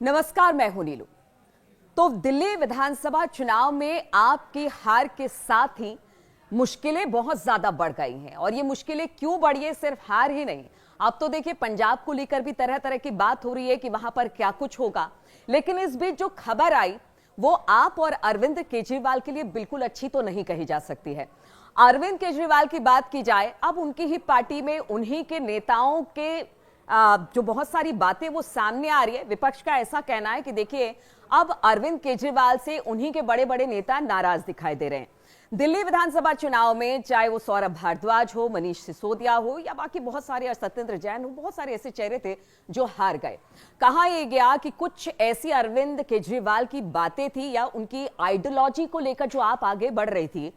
नमस्कार, मैं हूं नीलू। तो दिल्ली विधानसभा चुनाव में आपकी हार के साथ ही मुश्किलें बहुत ज्यादा बढ़ गई हैं। और ये मुश्किलें क्यों बढ़ी है, सिर्फ हार ही नहीं, अब तो देखिए पंजाब को लेकर भी तरह तरह की बात हो रही है कि वहां पर क्या कुछ होगा। लेकिन इस बीच जो खबर आई वो आप और अरविंद केजरीवाल के लिए बिल्कुल अच्छी तो नहीं कही जा सकती है। अरविंद केजरीवाल की बात की जाए, अब उनकी ही पार्टी में उन्हीं के नेताओं के जो बहुत सारी बातें वो सामने आ रही है। विपक्ष का ऐसा कहना है कि देखिए अब अरविंद केजरीवाल से उन्हीं के बड़े बड़े नेता नाराज दिखाई दे रहे हैं। दिल्ली विधानसभा चुनाव में चाहे वो सौरभ भारद्वाज हो, मनीष सिसोदिया हो या बाकी बहुत सारे, सत्येंद्र जैन हो, बहुत सारे ऐसे चेहरे थे जो हार गए। कहा यह गया कि कुछ ऐसी अरविंद केजरीवाल की बातें थी या उनकी आइडियोलॉजी को लेकर जो आप आगे बढ़ रही थी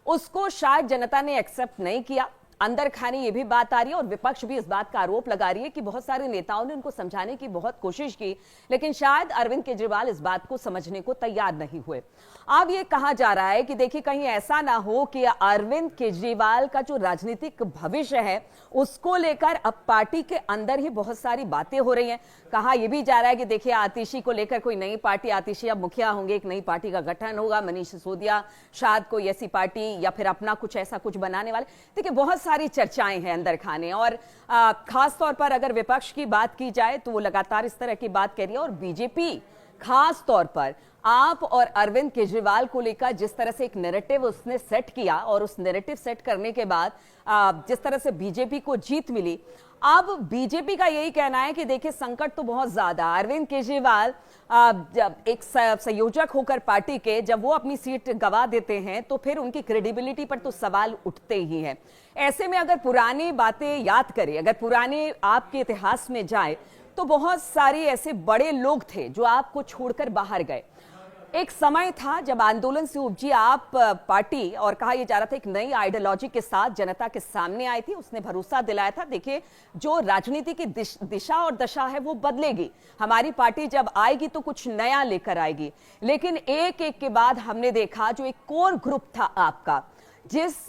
उसको शायद जनता ने एक्सेप्ट नहीं किया। अंदर खाने ये भी बात आ रही है और विपक्ष भी इस बात का आरोप लगा रही है कि बहुत सारे नेताओं ने उनको समझाने की बहुत कोशिश की, लेकिन शायद अरविंद केजरीवाल इस बात को समझने को तैयार नहीं हुए। अब ये कहा जा रहा है कि देखिए कहीं ऐसा ना हो कि अरविंद केजरीवाल का जो राजनीतिक भविष्य है उसको लेकर अब पार्टी के अंदर ही बहुत सारी बातें हो रही हैं। कहा यह भी जा रहा है कि देखिए आतिशी को लेकर कोई नई पार्टी, आतिशी अब मुखिया होंगे, एक नई पार्टी का गठन होगा, मनीष सिसोदिया शायद कोई ऐसी पार्टी या फिर अपना कुछ ऐसा कुछ बनाने वाले। देखिए बहुत सारी चर्चाएं हैं अंदर खाने। और खास तौर पर अगर विपक्ष की बात की जाए तो वो लगातार इस तरह की बात कर रही है। और बीजेपी खास तौर पर आप और अरविंद केजरीवाल को लेकर जिस तरह से एक नैरेटिव उसने सेट किया और उस नैरेटिव सेट करने के बाद जिस तरह से बीजेपी को जीत मिली, अब बीजेपी का यही कहना है कि देखिए संकट तो बहुत ज्यादा। अरविंद केजरीवाल जब एक संयोजक होकर पार्टी के जब वो अपनी सीट गंवा देते हैं तो फिर उनकी क्रेडिबिलिटी पर तो सवाल उठते ही हैं। ऐसे में अगर पुरानी बातें याद करें, अगर पुराने आपके इतिहास में जाए तो बहुत सारे ऐसे बड़े लोग थे जो आपको छोड़कर बाहर गए। एक समय था जब आंदोलन से उपजी आप पार्टी, और कहा यह जा रहा था एक नई आइडियोलॉजी के साथ जनता के सामने आई थी, उसने भरोसा दिलाया था देखिए जो राजनीति की दिशा और दशा है वो बदलेगी, हमारी पार्टी जब आएगी तो कुछ नया लेकर आएगी। लेकिन एक एक के बाद हमने देखा जो एक कोर ग्रुप था आपका, जिस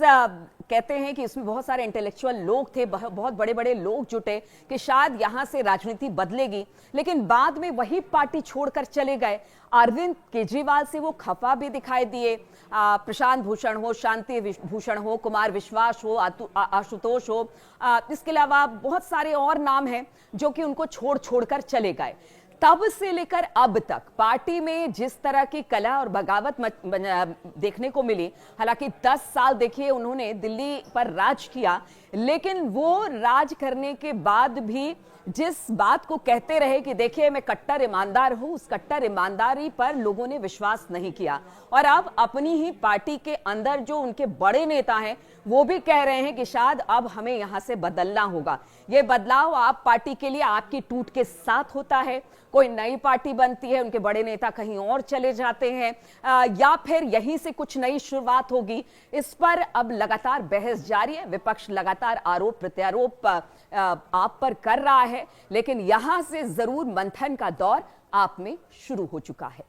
कहते हैं कि इसमें बहुत सारे इंटेलेक्चुअल लोग थे, बहुत बड़े बड़े लोग जुटे कि शायद यहां से राजनीति बदलेगी, लेकिन बाद में वही पार्टी छोड़कर चले गए। अरविंद केजरीवाल से वो खफा भी दिखाई दिए। प्रशांत भूषण हो, शांति भूषण हो, कुमार विश्वास हो, आशुतोष हो, इसके अलावा बहुत सारे और नाम हैं जो कि उनको छोड़ छोड़कर चले गए। तब से लेकर अब तक पार्टी में जिस तरह की कला और बगावत देखने को मिली, हालांकि 10 साल देखिए उन्होंने दिल्ली पर राज किया, लेकिन वो राज करने के बाद भी जिस बात को कहते रहे कि देखिए मैं कट्टर ईमानदार हूं, उस कट्टर ईमानदारी पर लोगों ने विश्वास नहीं किया। और अब अपनी ही पार्टी के अंदर जो उनके बड़े नेता हैं वो भी कह रहे हैं कि शायद अब हमें यहां से बदलना होगा। यह बदलाव आप पार्टी के लिए आपकी टूट के साथ होता है, कोई नई पार्टी बनती है, उनके बड़े नेता कहीं और चले जाते हैं, या फिर यहीं से कुछ नई शुरुआत होगी, इस पर अब लगातार बहस जारी है। विपक्ष लगातार आरोप प्रत्यारोप आप पर कर रहा है, लेकिन यहां से जरूर मंथन का दौर आप में शुरू हो चुका है।